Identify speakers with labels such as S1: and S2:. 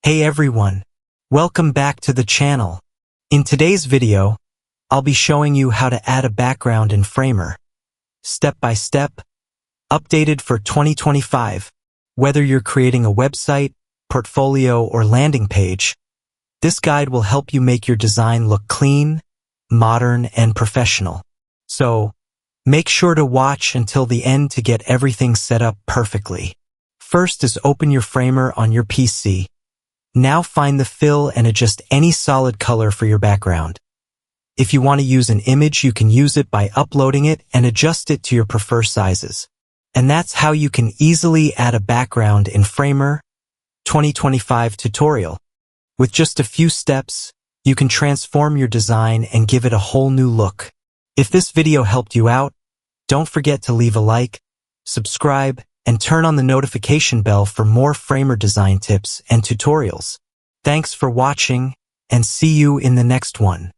S1: Hey everyone, welcome back to the channel. In today's video, I'll be showing you how to add a background in Framer. Step by step, updated for 2025. Whether you're creating a website, portfolio, or landing page, this guide will help you make your design look clean, modern, and professional. So, make sure to watch until the end to get everything set up perfectly. First is open your Framer on your PC. Now find the fill and adjust any solid color for your background. If you want to use an image, you can use it by uploading it and adjust it to your preferred sizes. And that's how you can easily add a background in Framer 2025 tutorial. With just a few steps, you can transform your design and give it a whole new look. If this video helped you out, don't forget to leave a like, subscribe, and turn on the notification bell for more Framer design tips and tutorials. Thanks for watching, and see you in the next one.